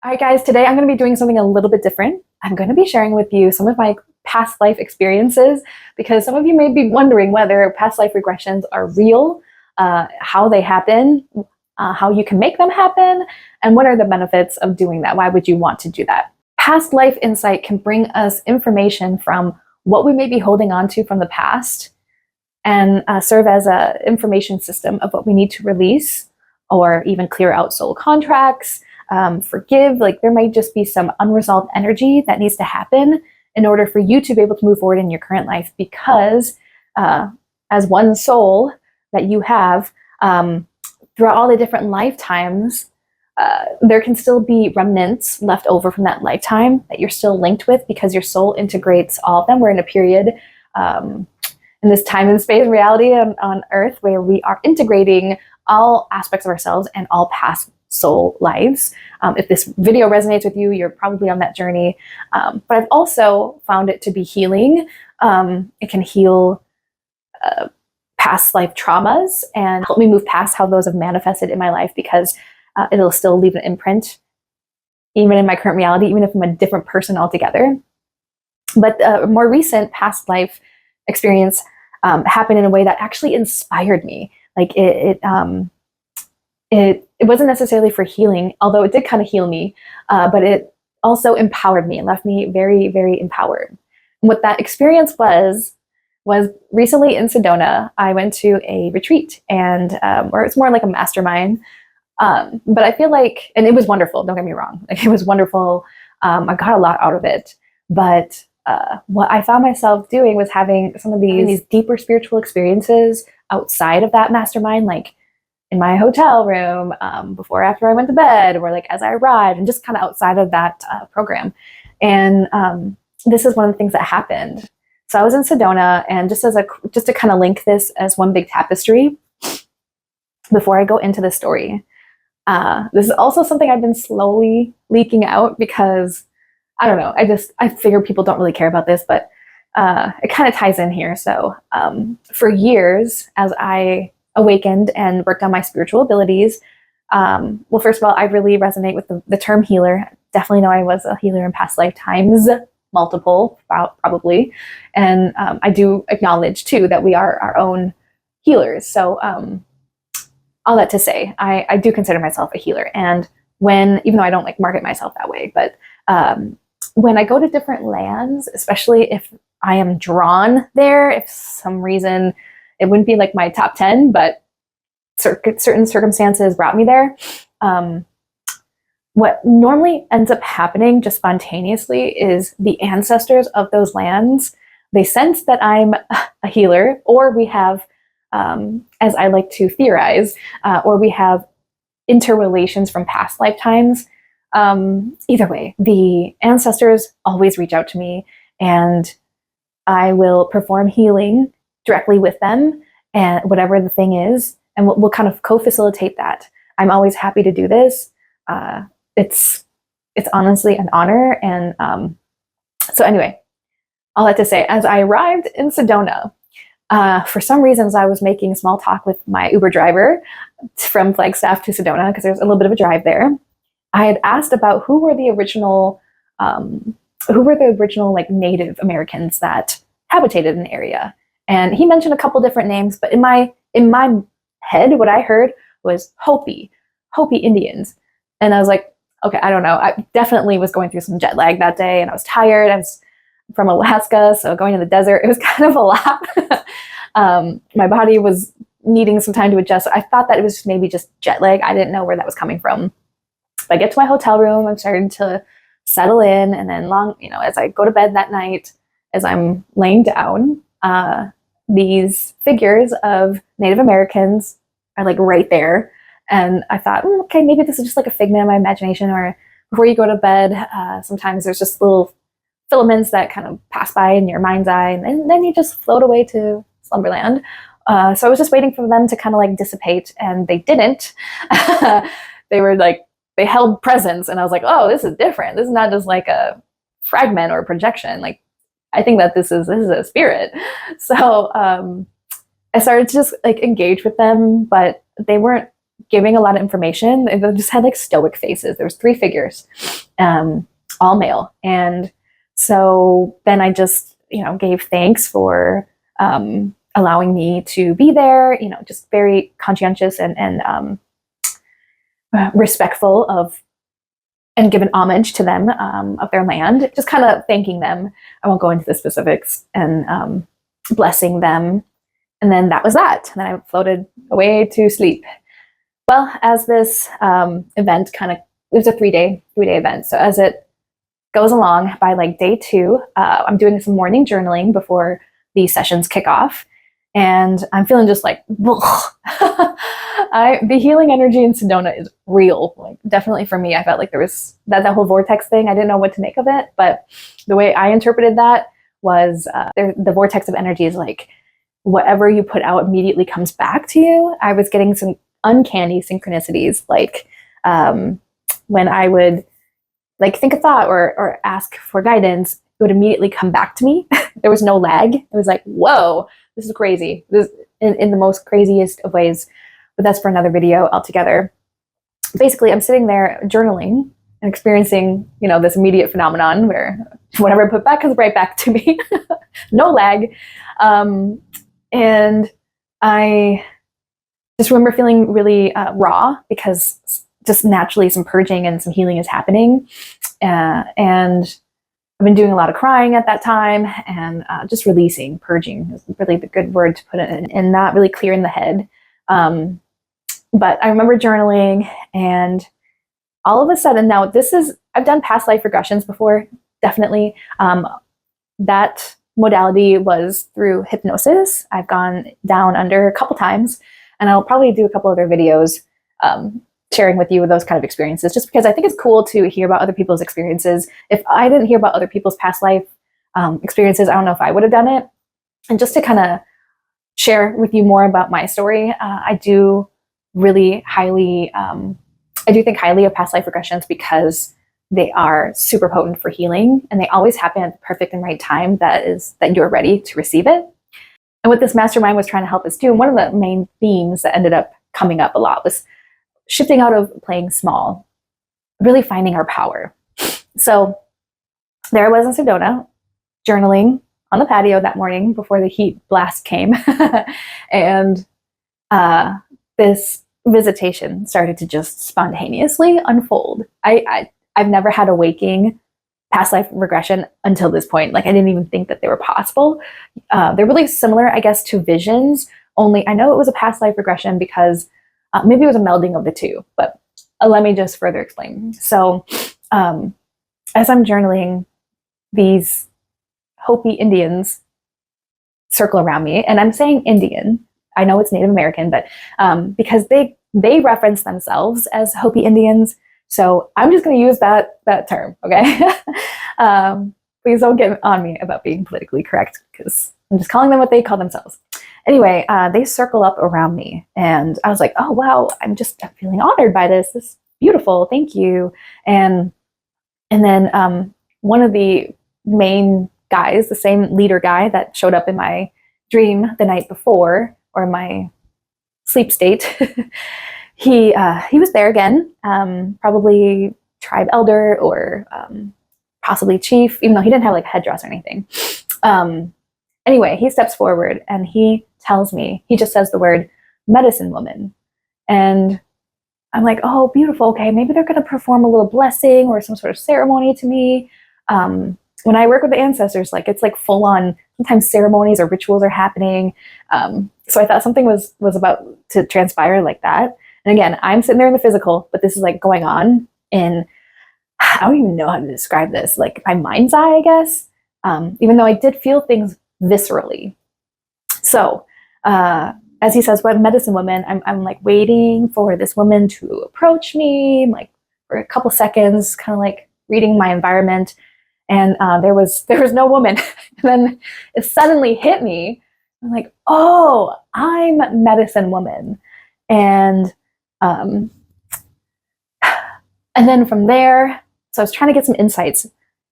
All right, guys, today I'm going to be doing something a little bit different. I'm going to be sharing with you some of my past life experiences because some of you may be wondering whether past life regressions are real, how they happen, how you can make them happen, and what are the benefits of doing that. Why would you want to do that? Past life insight can bring us information from what we may be holding on to from the past and serve as an information system of what we need to release or even clear out soul contracts. Forgive, like there might just be some unresolved energy that needs to happen in order for you to be able to move forward in your current life, because as one soul that you have, throughout all the different lifetimes, there can still be remnants left over from that lifetime that you're still linked with, because your soul integrates all of them. We're in a period in this time and space reality on Earth where we are integrating all aspects of ourselves and all past soul lives. If this video resonates with you, you're probably on that journey. But I've also found it to be healing. It can heal past life traumas and help me move past how those have manifested in my life, because it'll still leave an imprint even in my current reality, even if I'm a different person altogether. But a more recent past life experience happened in a way that actually inspired me. Like it wasn't necessarily for healing, although it did kind of heal me, but it also empowered me and left me very, very empowered. And what that experience was recently in Sedona. I went to a retreat, and or it's more like a mastermind. But I feel like, and it was wonderful, don't get me wrong, like, it was wonderful. I got a lot out of it, but what I found myself doing was having some of these deeper spiritual experiences outside of that mastermind, like in my hotel room, before, after I went to bed, or like as I arrived, and just kind of outside of that program. And this is one of the things that happened. So I was in Sedona, and just to kind of link this as one big tapestry, before I go into the story, this is also something I've been slowly leaking out, because I don't know, I figure people don't really care about this, but it kind of ties in here. So for years, as I awakened and worked on my spiritual abilities, well, first of all, I really resonate with the term healer. Definitely know I was a healer in past lifetimes, multiple, probably. And I do acknowledge too that we are our own healers. So all that to say, I do consider myself a healer. And even though I don't like market myself that way, but when I go to different lands, especially if I am drawn there, if some reason, it wouldn't be like my top 10, but certain circumstances brought me there. What normally ends up happening just spontaneously is the ancestors of those lands, they sense that I'm a healer, or we have, as I like to theorize, or we have interrelations from past lifetimes. Either way, the ancestors always reach out to me, and I will perform healing directly with them, and whatever the thing is, and we'll kind of co-facilitate that. I'm always happy to do this. It's honestly an honor. And so anyway, all that to say, as I arrived in Sedona, for some reasons I was making small talk with my Uber driver from Flagstaff to Sedona, because there's a little bit of a drive there. I had asked about who were the original like Native Americans that habitated in the area. And he mentioned a couple different names, but in my head, what I heard was Hopi Indians. And I was like, okay, I don't know. I definitely was going through some jet lag that day, and I was tired. I was from Alaska, so going to the desert, it was kind of a lot. My body was needing some time to adjust. So I thought that it was maybe just jet lag. I didn't know where that was coming from. But I get to my hotel room, I'm starting to settle in, and then as I go to bed that night, as I'm laying down, these figures of Native Americans are like right there. And I thought, okay, maybe this is just like a figment of my imagination. Or before you go to bed, sometimes there's just little filaments that kind of pass by in your mind's eye, and then you just float away to slumberland. So I was just waiting for them to kind of like dissipate, and they didn't. They held presence, and I was like, oh, this is different. This is not just like a fragment or a projection. Like, I think that this is a spirit. So I started to just like engage with them, but they weren't giving a lot of information. They just had like stoic faces. There was 3 figures, all male. And so then I just, gave thanks for allowing me to be there, just very conscientious and respectful of, and given homage to them, of their land, just kind of thanking them. I won't go into the specifics, and blessing them. And then that was that. And then I floated away to sleep. Well, as this event it was a 3-day event. So as it goes along, by like day 2, I'm doing some morning journaling before the sessions kick off. And I'm feeling just like, the healing energy in Sedona is real. Like, definitely for me, I felt like there was that whole vortex thing. I didn't know what to make of it, but the way I interpreted that was the vortex of energy is like whatever you put out immediately comes back to you. I was getting some uncanny synchronicities, like when I would like think a thought or ask for guidance, it would immediately come back to me. There was no lag. It was like, whoa, this is crazy. This in the most craziest of ways, but that's for another video altogether. Basically, I'm sitting there journaling and experiencing, this immediate phenomenon where whatever I put back comes right back to me. No lag. And I just remember feeling really raw, because just naturally some purging and some healing is happening. And I've been doing a lot of crying at that time, and just releasing, purging is really the good word to put it in, and not really clearing the head. But I remember journaling, and all of a sudden, now I've done past life regressions before, definitely. That modality was through hypnosis. I've gone down under a couple times, and I'll probably do a couple other videos sharing with you those kind of experiences, just because I think it's cool to hear about other people's experiences. If I didn't hear about other people's past life experiences, I don't know if I would have done it. And just to kind of share with you more about my story, I do think highly of past life regressions, because they are super potent for healing, and they always happen at the perfect and right time that you're ready to receive it. And what this mastermind was trying to help us do, and one of the main themes that ended up coming up a lot, was shifting out of playing small, really finding our power. So there I was in Sedona, journaling on the patio that morning before the heat blast came. And this visitation started to just spontaneously unfold. I've never had a waking past life regression until this point. Like, I didn't even think that they were possible. They're really similar, I guess, to visions, only I know it was a past life regression because maybe it was a melding of the two, but let me just further explain. So as I'm journaling, these Hopi Indians circle around me, and I'm saying Indian. I know it's Native American, but because they reference themselves as Hopi Indians, so I'm just going to use that term, okay? Please don't get on me about being politically correct, because I'm just calling them what they call themselves. Anyway, they circle up around me, and I was like, oh, wow, I'm feeling honored by this. This is beautiful. Thank you. And then one of the main guys, the same leader guy that showed up in my dream the night before, or my sleep state, he was there again, probably tribe elder or possibly chief, even though he didn't have like a headdress or anything. Anyway, he steps forward and he tells me, he just says the word medicine woman. And I'm like, oh, beautiful. Okay, maybe they're going to perform a little blessing or some sort of ceremony to me. When I work with the ancestors, like it's like full on, sometimes ceremonies or rituals are happening. So I thought something was about to transpire like that. And again, I'm sitting there in the physical, but this is like going on in, I don't even know how to describe this, like my mind's eye, I guess. Even though I did feel things viscerally. So as he says, what medicine woman, I'm like waiting for this woman to approach me, like for a couple seconds, kind of like reading my environment. And there was no woman. And then it suddenly hit me. I'm like, oh, I'm medicine woman. And then from there, so I was trying to get some insights.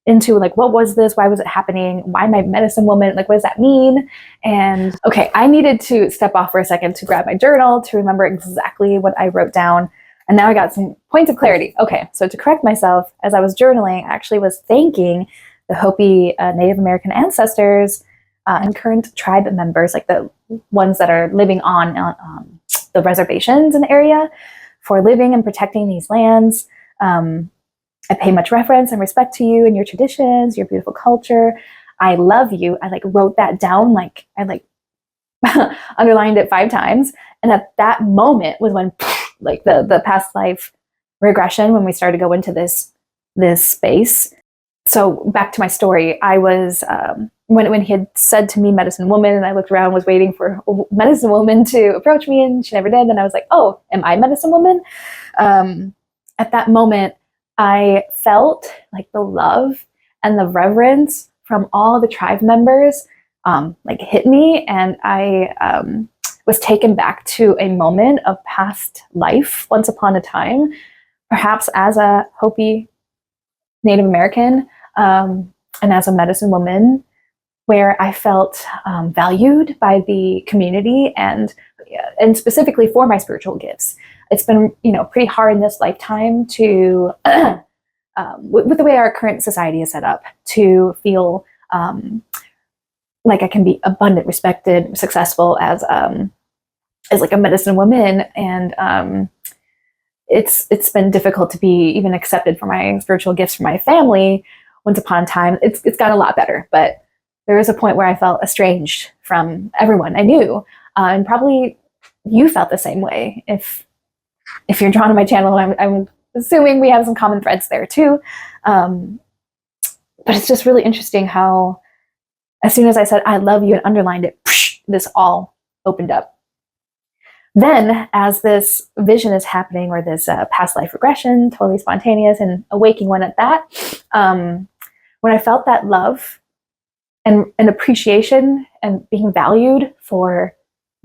into like, what was this? Why was it happening? Why am I medicine woman? Like, what does that mean? And okay, I needed to step off for a second to grab my journal to remember exactly what I wrote down. And now I got some points of clarity. Okay, so to correct myself, as I was journaling, I actually was thanking the Hopi Native American ancestors and current tribe members, like the ones that are living on the reservations in the area, for living and protecting these lands. I pay much reverence and respect to you and your traditions, your beautiful culture. I love you. I like wrote that down, like I like underlined it 5 times. And at that moment was when like the past life regression, when we started to go into this space. So back to my story, I was when he had said to me medicine woman, and I looked around, was waiting for a medicine woman to approach me, and she never did. And I was like, oh, am I medicine woman? At that moment, I felt like the love and the reverence from all the tribe members like hit me, and I was taken back to a moment of past life, once upon a time, perhaps as a Hopi Native American and as a medicine woman, where I felt valued by the community and specifically for my spiritual gifts. It's been, pretty hard in this lifetime to, with the way our current society is set up, to feel like I can be abundant, respected, successful as like a medicine woman, and it's been difficult to be even accepted for my spiritual gifts from my family. Once upon a time, it's gotten a lot better, but there was a point where I felt estranged from everyone I knew, and probably you felt the same way. If you're drawn to my channel, I'm assuming we have some common threads there too. But it's just really interesting how, as soon as I said I love you and underlined it, this all opened up. Then, as this vision is happening, or this past life regression, totally spontaneous and a waking one at that, when I felt that love and appreciation and being valued for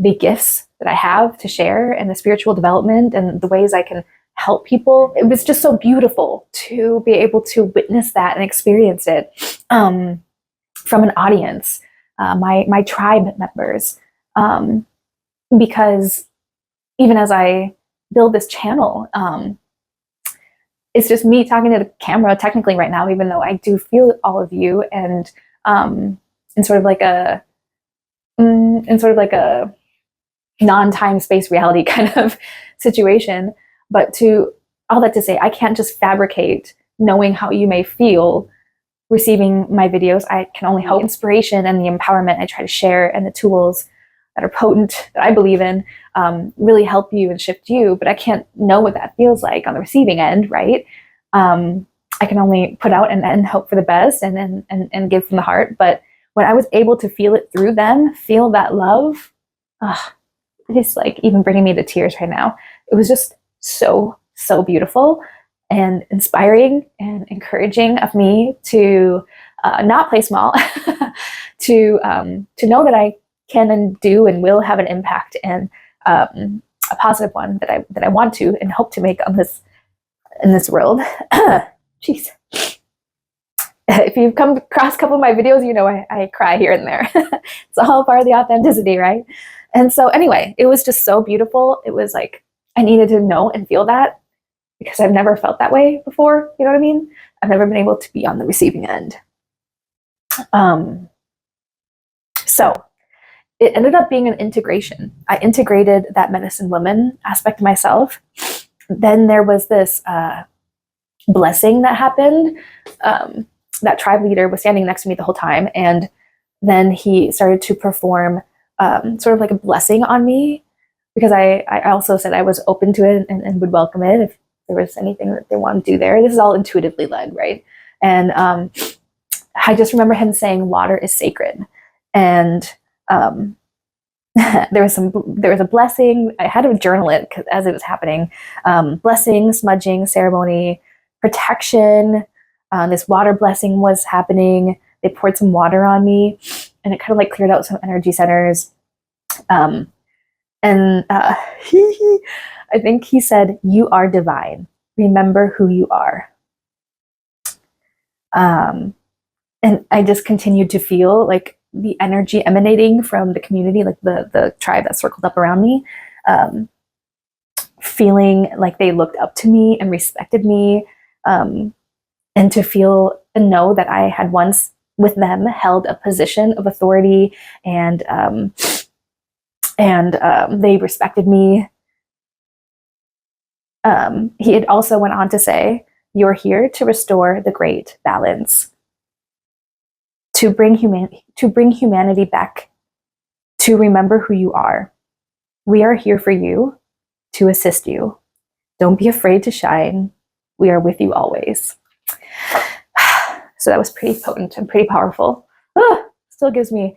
the gifts that I have to share and the spiritual development and the ways I can help people, it was just so beautiful to be able to witness that and experience it from an audience, my tribe members, because even as I build this channel, it's just me talking to the camera technically right now, even though I do feel all of you, and in sort of like a non-time space reality kind of situation. But to all that to say, I can't just fabricate knowing how you may feel receiving my videos. I can only hope inspiration and the empowerment I try to share and the tools that are potent, that I believe in, really help you and shift you. But I can't know what that feels like on the receiving end, right? I can only put out and hope for the best and give from the heart. But when I was able to feel it through them, feel that love, it's like even bringing me to tears right now. It was just so beautiful and inspiring and encouraging of me to not play small, to know that I can and do and will have an impact, and a positive one that I want to and hope to make on in this world. Jeez. If you've come across a couple of my videos, you know I cry here and there. It's all part of the authenticity, right? And so anyway, it was just so beautiful. It was like I needed to know and feel that, because I've never felt that way before. You know what I mean? I've never been able to be on the receiving end. So it ended up being an integration. I integrated that medicine woman aspect of myself. Then there was this blessing that happened. That tribe leader was standing next to me the whole time, and then he started to perform sort of like a blessing on me, because I also said I was open to it and would welcome it if there was anything that they wanted to do there. This is all intuitively led, right? And I just remember him saying water is sacred, and there was a blessing. I had to journal it as it was happening. Blessing, smudging, ceremony, protection. This water blessing was happening. They poured some water on me, and it kind of like cleared out some energy centers. I think he said, "You are divine. Remember who you are." And I just continued to feel like the energy emanating from the community, like the tribe that circled up around me, feeling like they looked up to me and respected me, and to feel and know that I had once with them held a position of authority, and they respected me. He had also went on to say, "You're here to restore the great balance, to bring humanity back, to remember who you are. We are here for you, to assist you. Don't be afraid to shine. We are with you always." So that was pretty potent and pretty powerful. Still gives me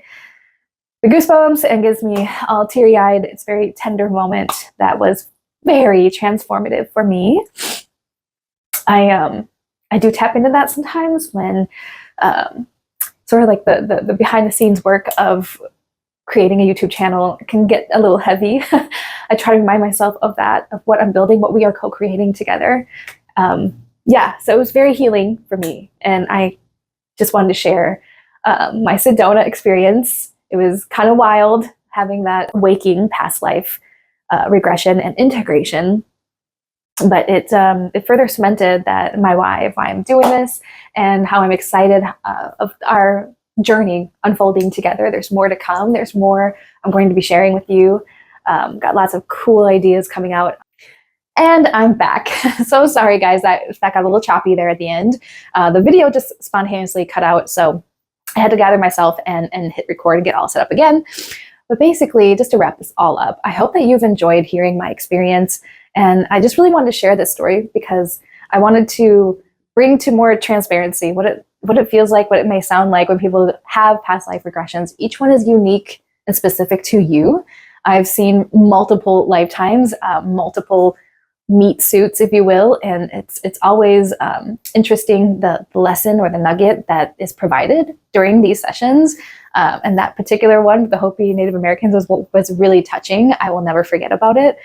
the goosebumps and gives me all teary-eyed. It's a very tender moment that was very transformative for me. I do tap into that sometimes when sort of like the behind the scenes work of creating a YouTube channel can get a little heavy. I try to remind myself of that, of what I'm building, what we are co-creating together. Yeah, so it was very healing for me. And I just wanted to share my Sedona experience. It was kind of wild having that waking past life regression and integration. But it further cemented that why I'm doing this, and how I'm excited of our journey unfolding together. There's more to come. There's more I'm going to be sharing with you. Got lots of cool ideas coming out. And I'm back. So sorry, guys, that got a little choppy there at the end. The video just spontaneously cut out, so I had to gather myself and hit record and get all set up again. But basically, just to wrap this all up, I hope that you've enjoyed hearing my experience. And I just really wanted to share this story because I wanted to bring to more transparency what it feels like, what it may sound like when people have past life regressions. Each one is unique and specific to you. I've seen multiple lifetimes, multiple meat suits, if you will, and it's always interesting the lesson or the nugget that is provided during these sessions. And that particular one, the Hopi Native Americans, was really touching. I will never forget about it.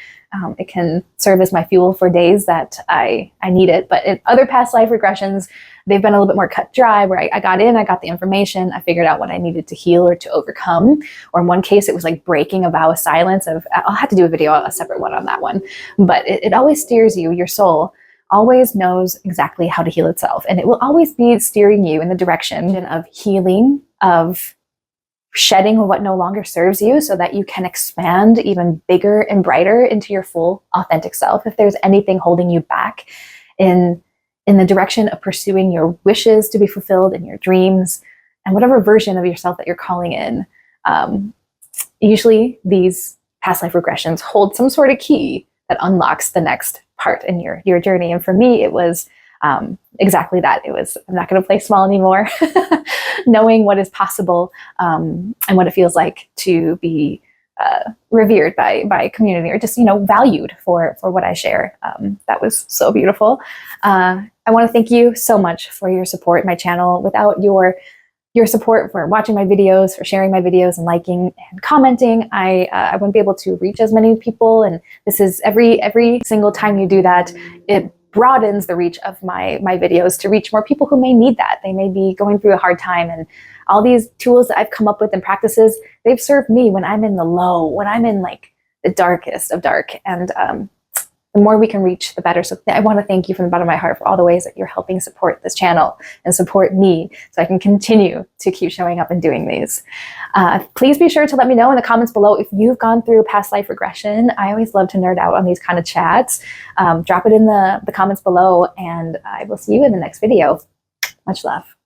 It can serve as my fuel for days that I need it. But in other past life regressions, they've been a little bit more cut dry, where I got in, I got the information, I figured out what I needed to heal or to overcome. Or in one case, it was like breaking a vow of silence. I'll have to do a separate one on that one. But it always steers you, your soul always knows exactly how to heal itself. And it will always be steering you in the direction of healing, of shedding what no longer serves you, so that you can expand even bigger and brighter into your full authentic self. If there's anything holding you back in the direction of pursuing your wishes to be fulfilled in your dreams and whatever version of yourself that you're calling in, usually these past life regressions hold some sort of key that unlocks the next part in your journey. And for me, it was exactly that. It was, I'm not going to play small anymore. Knowing what is possible, and what it feels like to be revered by community, or just, valued for what I share. That was so beautiful. I want to thank you so much for your support in my channel. Without your support, for watching my videos, for sharing my videos and liking and commenting, I wouldn't be able to reach as many people. And this is every single time you do that, it broadens the reach of my videos to reach more people who may need that. They may be going through a hard time, and all these tools that I've come up with and practices, they've served me when I'm in the low, when I'm in like the darkest of dark. And the more we can reach, the better. So I want to thank you from the bottom of my heart for all the ways that you're helping support this channel and support me, so I can continue to keep showing up and doing these. Please be sure to let me know in the comments below if you've gone through past life regression. I always love to nerd out on these kind of chats. Drop it in the comments below, and I will see you in the next video. Much love.